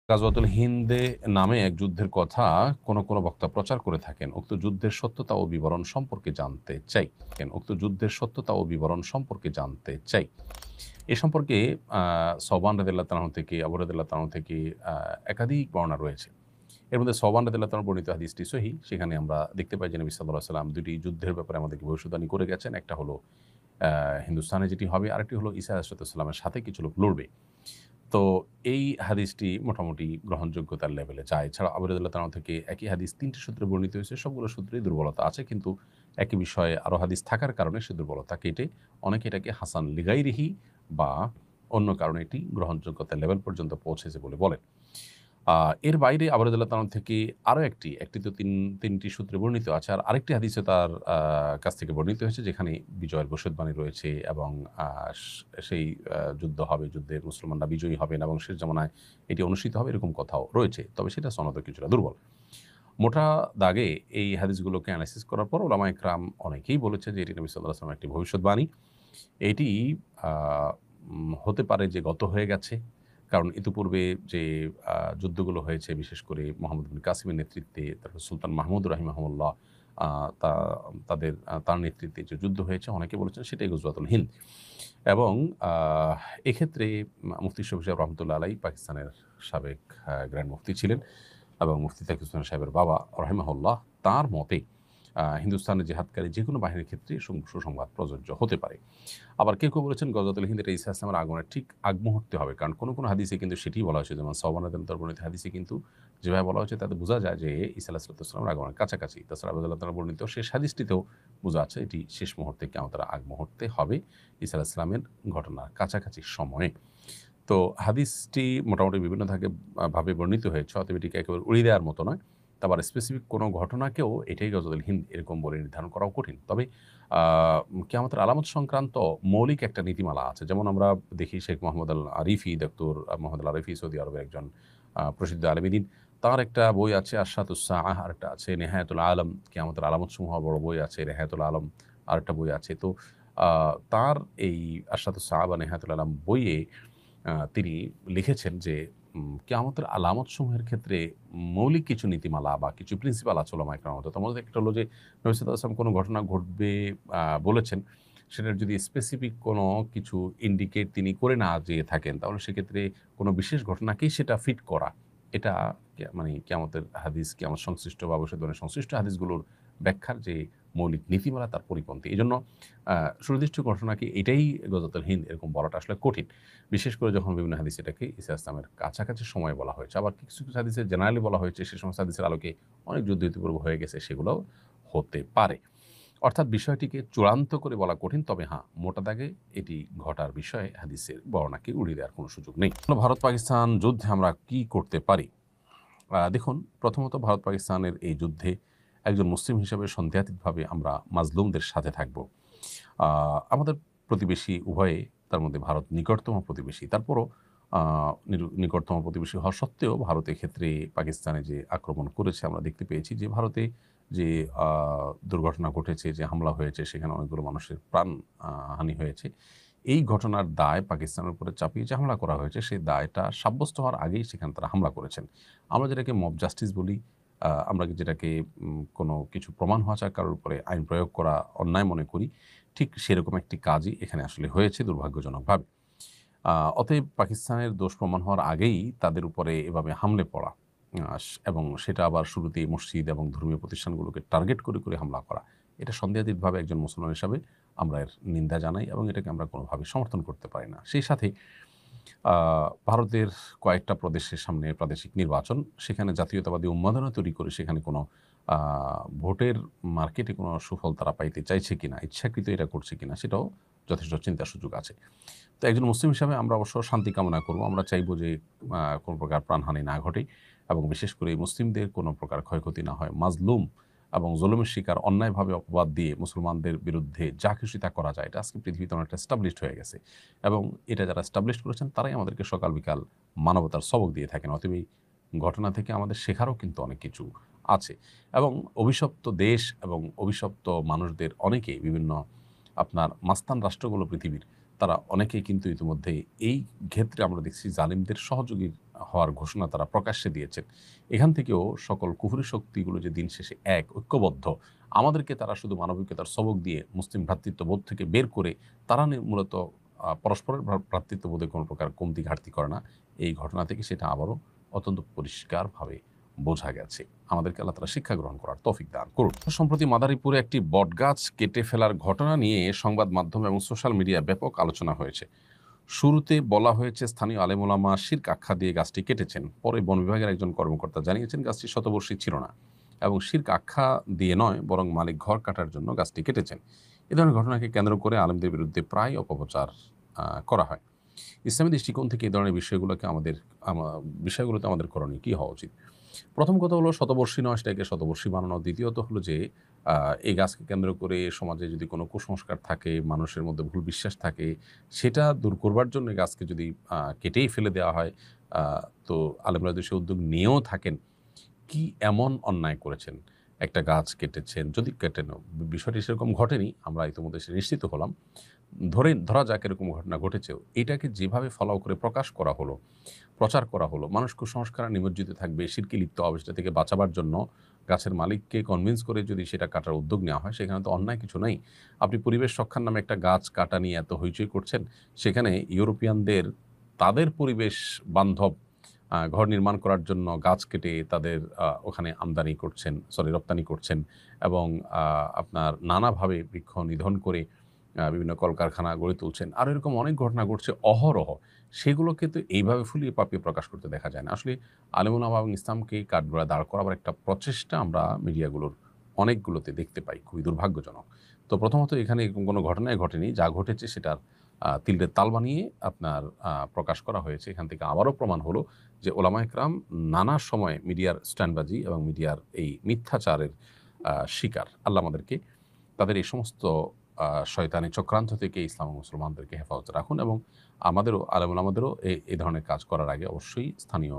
গাজওয়াতুল হিন্দে নামে এক যুদ্ধের কথা কোন বক্তা প্রচার করে থাকেন। উক্ত যুদ্ধের সত্যতা ও বিবরণ সম্পর্কে জানতে চাই। উক্ত যুদ্ধের সত্যতা ও বিবরণ সম্পর্কে জানতে চাই। এ সম্পর্কে সওবান রাদিয়াল্লাহু তাআলা থেকে, আবু রাদিয়াল্লাহু তাআলা থেকে একাধিক বর্ণনা রয়েছে। এর মধ্যে সওবান রাদিয়াল্লাহু তাআলা বর্ণিত হাদিসটি সহিহ। সেখানে আমরা দেখতে পাই যে নবী সাল্লাল্লাহু আলাইহি ওয়াসাল্লাম ২ টি যুদ্ধের ব্যাপারে আমাদেরকে ভবিষ্যদ্বাণী করে গেছেন। একটা হলো হিন্দুস্তানে যেটি হবে, আরেকটি হলো ঈসা আলাইহিস সালামের সাথে কিছু লোক লড়বে। তো এই হাদিসটি মোটামুটি গ্রহণযোগ্যতার লেভেলে যায়। এছাড়া আবু রাদিয়াল্লাহু তাআলা থেকে একই হাদিস ৩ টি সূত্রে বর্ণিত হয়েছে। সবগুলো সূত্রেই দুর্বলতা আছে। কিন্তু একই বিষয়ে আরো হাদিস থাকার কারণে সে দুর্বলতা কেটে অনেকে এটাকে হাসান লিগাইরিহি বা অন্য কারণে এটি গ্রহণযোগ্যতার লেভেল পর্যন্ত পৌঁছেছে বলে বলেন। এর বাইরে আবু রাদিয়াল্লাহু তাআলা থেকে আরো একটি তো ৩ টি সূত্রে বর্ণিত আছে। আর আরেকটি হাদিসে তার কাছ থেকে বর্ণিত হয়েছে যেখানে বিজয়ের ভবিষ্যদ্বাণী রয়েছে এবং আ সেই যুদ্ধ হবে, যুদ্ধে মুসলমানরা বিজয়ী হবেন এবং শেষ জামানায় এটি অনুষ্ঠিত হবে এরকম কথাও রয়েছে। তবে সেটা সনদে কিছুটা দুর্বল। মোটা দাগে এই হাদিসগুলোকে এনালাইসিস করার পর উলামায়ে কেরাম অনেকেই বলেছে যে এটি নবী সাল্লাল্লাহু আলাইহি ওয়াসাল্লামের একটি ভবিষ্যদ্বাণী। এটি আ হতে পারে যে গত হয়ে গেছে। কারণ ইতিপূর্বে যে যুদ্ধগুলো হয়েছে বিশেষ করে মোহাম্মদ বিন কাসিমের নেতৃত্বে, তারপর সুলতান মাহমুদ রাহিমাহুল্লাহ আ তা তার নেতৃত্বে যে যুদ্ধ হয়েছে অনেকে বলেছেন সেটাই গজওয়াতুল হিন্দ। এবং আ এক্ষেত্রে মুফতি শফি সাহেব রহমতুল্লাহ আলাইহি পাকিস্তানের সাবেক গ্র্যান্ড মুফতি ছিলেন এবং মুফতি তাকি উসমান সাহেবের বাবা রাহিমাহুল্লাহ তাঁর মতে হিন্দুস্তানের জিহাদকারী যেকোনো বাহিনীর ক্ষেত্রে সুসংবাদ প্রযোজ্য হতে পারে। আবার কেউ বলেছেন গজওয়াতুল হিন্দ এটা ঈসা ইসলামের আগমনের ঠিক আগ মুহূর্তে হবে। কারণ কোনো হাদিসে কিন্তু সেটিই বলা হয়েছে। যেমন সওবান রাদিয়াল্লাহু বর্ণিত হাদিসে কিন্তু যেভাবে বলা হয়েছে তাতে বোঝা যায় যে ঈসা আলাইহিস সালামের আগমনের কাছাকাছি। তাছাড়া আবু রাদিয়াল্লাহু তাআলা বর্ণিত শেষ হাদিসটিতেও বোঝা যাচ্ছে এটি শেষ মুহূর্তে কিয়ামতের আগ মুহূর্তে হবে ঈসা আলাইহিস সালামের ঘটনার কাছাকাছি সময়ে। তো হাদিসটি মোটামুটি বিভিন্ন ভাবে বর্ণিত হয়েছে। অতএব এটিকে একেবারে উড়িয়ে দেওয়ার মতো নয়। আবার স্পেসিফিক কোনো ঘটনাকেও এটাই গজওয়াতুল হিন্দ এরকম বলে নির্ধারণ করাও কঠিন। তবে আ কিয়ামতের আলামত সংক্রান্ত মৌলিক একটা নীতিমালা আছে। যেমন আমরা দেখি শেখ মোহাম্মদ আল আরিফি, ডক্টর মোহাম্মদ আল আরিফি সৌদি আরবের একজন প্রসিদ্ধ আলেম দ্বীন। তার একটা বই আছে আশরাতুস সাআহ, আরেকটা আছে নেহায়াতুল আলম। কিয়ামতের আলামতসমূহ বড় বই আছে। নেহায়াতুল আলম আরেকটা বই আছে। তো আ তার এই আশরাতুস সাআহ বা নেহায়াতুল আলম বইয়ে তিনি লিখেছেন যে কিয়ামতের আলামতসমূহের ক্ষেত্রে মৌলিক কিছু নীতিমালা বা কিছু প্রিন্সিপাল আছে ওলামায়ে কেরামের মধ্যে। তার মধ্যে একটা হলো যে নবী সাল্লাল্লাহু আলাইহি ওয়াসাল্লাম কোনো ঘটনা ঘটবে বলেছেন, সেটার যদি স্পেসিফিক কোনো কিছু ইন্ডিকেট তিনি করে না যেয়ে থাকেন, তাহলে সেক্ষেত্রে কোনো বিশেষ ঘটনাকেই সেটা ফিট করা। এটা মানে কিয়ামতের হাদিস, কিয়ামত সংশ্লিষ্ট বা ভবিষ্যদ্বাণী সংশ্লিষ্ট হাদিসগুলোর ব্যাখ্যার যে মৌলিক নীতিমালা তার পরিপন্থী। এজন্য আ সুনির্দিষ্ট ঘটনাকে এটাই গজওয়াতুল হিন্দ এরকম বলাটা আসলে কঠিন। বিশেষ করে যখন বিভিন্ন হাদিসে এটাকে ঈসা ইসলামের কাছাকাছি সময়ে বলা হয়েছে। আবার কিছু হাদিসে জেনারেলি বলা হয়েছে সে সমস্ত হাদিসের আলোকে অনেক যুদ্ধ ইতিপূর্বে হয়ে গেছে, সেগুলোও হতে পারে। অর্থাৎ বিষয়টিকে চূড়ান্ত করে বলা কঠিন। তবে হ্যাঁ, মোটা দাগে এটি ঘটার বিষয়ে হাদিসের বর্ণনাকে উড়িয়ে দেওয়ার কোনো সুযোগ নেই। ভারত-পাকিস্তান যুদ্ধে আমরা কি করতে পারি? দেখুন, প্রথমত ভারত-পাকিস্তানের এই যুদ্ধে একজন মুসলিম হিসেবে সন্দেহাতীতভাবে আমরা মাজলুমদের সাথে থাকব। আমাদের প্রতিবেশী উভয়ে, তার মধ্যে ভারত নিকটতম প্রতিবেশী। তারপরও আ নিকটতম প্রতিবেশী হওয়া সত্ত্বেও ভারত এক্ষেত্রে পাকিস্তানে যে আক্রমণ করেছে আমরা দেখতে পেয়েছি যে ভারতে যে আ দুর্ঘটনা ঘটেছে, যে হামলা হয়েছে সেখানে অনেকগুলো মানুষের প্রাণ হানি হয়েছে। এই ঘটনার দায় পাকিস্তানের উপরে চাপিয়ে যে হামলা করা হয়েছে সেই দায়টা সাব্যস্ত হওয়ার আগেই সেখানে তারা হামলা করেছেন। আমরা যেটাকে মব জাস্টিস বলি, আমরা যেটাকে কোনো কিছু প্রমাণ হওয়া ছাড়া কারোর উপরে আইন প্রয়োগ করা অন্যায় মনে করি, ঠিক সেরকম একটি কাজই এখানে আসলে হয়েছে দুর্ভাগ্যজনকভাবে। অতএব পাকিস্তানের দোষ প্রমাণ হওয়ার আগেই তাদের উপরে এভাবে হামলে পড়া এবং সেটা আবার শুরুতেই মসজিদ এবং ধর্মীয় প্রতিষ্ঠানগুলোকে টার্গেট করে হামলা করা, এটা সন্দেহাতীতভাবে একজন মুসলমান হিসাবে আমরা এর নিন্দা জানাই এবং এটাকে আমরা কোনোভাবে সমর্থন করতে পারি না। সেই সাথে আ ভারতের কয়েকটা প্রদেশের সামনে প্রাদেশিক নির্বাচন, সেখানে জাতীয়তাবাদী উন্মাদনা তৈরি করে সেখানে কোনো আ ভোটের মার্কেটে কোনো সুফল তারা পাইতে চাইছে কিনা, ইচ্ছাকৃত এটা করছে কিনা সেটাও যথেষ্ট চিন্তার সুযোগ আছে। তো একজন মুসলিম হিসাবে আমরা অবশ্য শান্তি কামনা করব। আমরা চাইব যে কোনো প্রকার প্রাণহানি না ঘটে এবং বিশেষ করে মুসলিমদের কোনো প্রকার ক্ষয়ক্ষতি না হয়। মাজলুম এবং জুলুমের শিকার অন্যায়ভাবে অপবাদ দিয়ে মুসলমানদের বিরুদ্ধে যা খুশি তা করা যায়, এটা আজকে পৃথিবীতে অনেকটা এস্টাবলিশড হয়ে গেছে এবং এটা যারা এস্টাবলিশড করেছেন তারাই আমাদেরকে সকাল বিকাল মানবতার সবক দিয়ে থাকেন। অতএব এই ঘটনা থেকে আমাদের শেখারও কিন্তু অনেক কিছু আছে এবং অভিশপ্ত দেশ এবং অভিশপ্ত মানুষদের অনেকেই বিভিন্ন আপনার মাস্তান রাষ্ট্রগুলো পৃথিবীর, তারা অনেকেই কিন্তু ইতিমধ্যে এই ক্ষেত্রে আমরা দেখছি জালিমদের সহযোগীর হওয়ার ঘোষণা তারা প্রকাশ্যে দিয়েছেন। এখান থেকেও সকল কুফরি শক্তিগুলো যে দিন শেষে এক ঐক্যবদ্ধ, আমাদেরকে তারা শুধু মানবিকতার সবক দিয়ে মুসলিম ভ্রাতৃত্ববোধ থেকে বের করে তারা মূলত পরস্পরের ভ্রাতৃত্ববোধে কোনো প্রকার কমতি ঘাটতি করে না। এই ঘটনা থেকে সেটা আবারও অত্যন্ত পরিষ্কারভাবে বোঝা গেছে। আমাদেরকে আল্লাহ তাআলা শিক্ষা গ্রহণ করার তৌফিক দান করুন। সম্প্রতি মাদারীপুরে একটি বটগাছ কেটে ফেলার ঘটনা নিয়ে সংবাদ মাধ্যম এবং সোশ্যাল মিডিয়ায় ব্যাপক আলোচনা হয়েছে। শুরুতে বলা হয়েছে স্থানীয় আলেম ওলামা শিরক আখ্যা দিয়ে গাছটি কেটেছেন। পরে বন বিভাগের একজন কর্মকর্তা জানিয়েছেন গাছটি শতবর্ষী ছিল না এবং শিরক আখ্যা দিয়ে নয়, বরং মালিক ঘর কাটার জন্য গাছটি কেটেছেন। এ ধরনের ঘটনাকে কেন্দ্র করে আলেমদের বিরুদ্ধে প্রায় অপপ্রচার করা হয়। ইসলামী দৃষ্টিকোণ থেকে এই ধরনের বিষয়গুলোতে আমাদের করণীয় কী হওয়া উচিত? প্রথম কথা হলো শতবর্ষী নয় সেটাকে শতবর্ষী বানানো। দ্বিতীয়ত হলো যে এই গাছকে কেন্দ্র করে সমাজে যদি কোনো কুসংস্কার থাকে, মানুষের মধ্যে ভুল বিশ্বাস থাকে, সেটা দূর করবার জন্য এই গাছকে যদি কেটেই ফেলে দেওয়া হয়, তো আলেমরা যদি সে উদ্যোগ নিয়েও থাকেন, কি এমন অন্যায় করেছেন? একটা গাছ কেটেছেন, যদি কেটেন, বিষয়টি সেরকম ঘটেনি, আমরা ইতিমধ্যে সে নিশ্চিত হলাম। ধরা যাক এরকম ঘটনা ঘটেছেও, এটাকে যেভাবে ফলাও করে প্রকাশ করা হলো, প্রচার করা হলো, মানুষ কুসংস্কারে নিমজ্জিত থাকবে, শিরকে লিপ্ত হবে, সেটা থেকে বাঁচাবার জন্য গাছের মালিককে কনভিন্স করে যদি সেটা কাটার উদ্যোগ নেওয়া হয়, সেখানে তো অন্যায় কিছু নেই। আপনি পরিবেশ রক্ষার নামে একটা গাছ কাটা নিয়ে এত হইচই করছেন, সেখানে ইউরোপিয়ানদের তাদের পরিবেশ বান্ধব ঘর নির্মাণ করার জন্য গাছ কেটে তাদের ওখানে রপ্তানি করছেন এবং আপনার নানাভাবে বৃক্ষ নিধন করে বিভিন্ন কলকারখানা গড়ে তুলছেন। আরও এরকম অনেক ঘটনা ঘটছে অহরহ। সেগুলোকে তো এইভাবে ফুলিয়ে পাপিয়ে প্রকাশ করতে দেখা যায় না। আসলে আলেম ওলামা এবং ইসলামকে কাঠগড়ায় দাঁড় করাবার একটা প্রচেষ্টা আমরা মিডিয়াগুলোর অনেকগুলোতে দেখতে পাই, খুবই দুর্ভাগ্যজনক। তো প্রথমত এখানে এরকম কোনো ঘটনাই ঘটেনি। যা ঘটেছে সেটার তিলদের তাল বানিয়ে আপনার প্রকাশ করা হয়েছে। এখান থেকে আবারও প্রমাণ হলো যে ওলামা একরাম নানা সময়ে মিডিয়ার স্ট্যান্ডবাজি এবং মিডিয়ার এই মিথ্যাচারের শিকার। আল্লাহ আমাদেরকে তাদের এই সমস্ত শয়তানি চক্রান্ত থেকে ইসলাম ও মুসলমানদেরকে হেফাজতে রাখুন এবং আমাদেরও আলেম ওলামাদেরও এই ধরনের কাজ করার আগে অবশ্যই স্থানীয়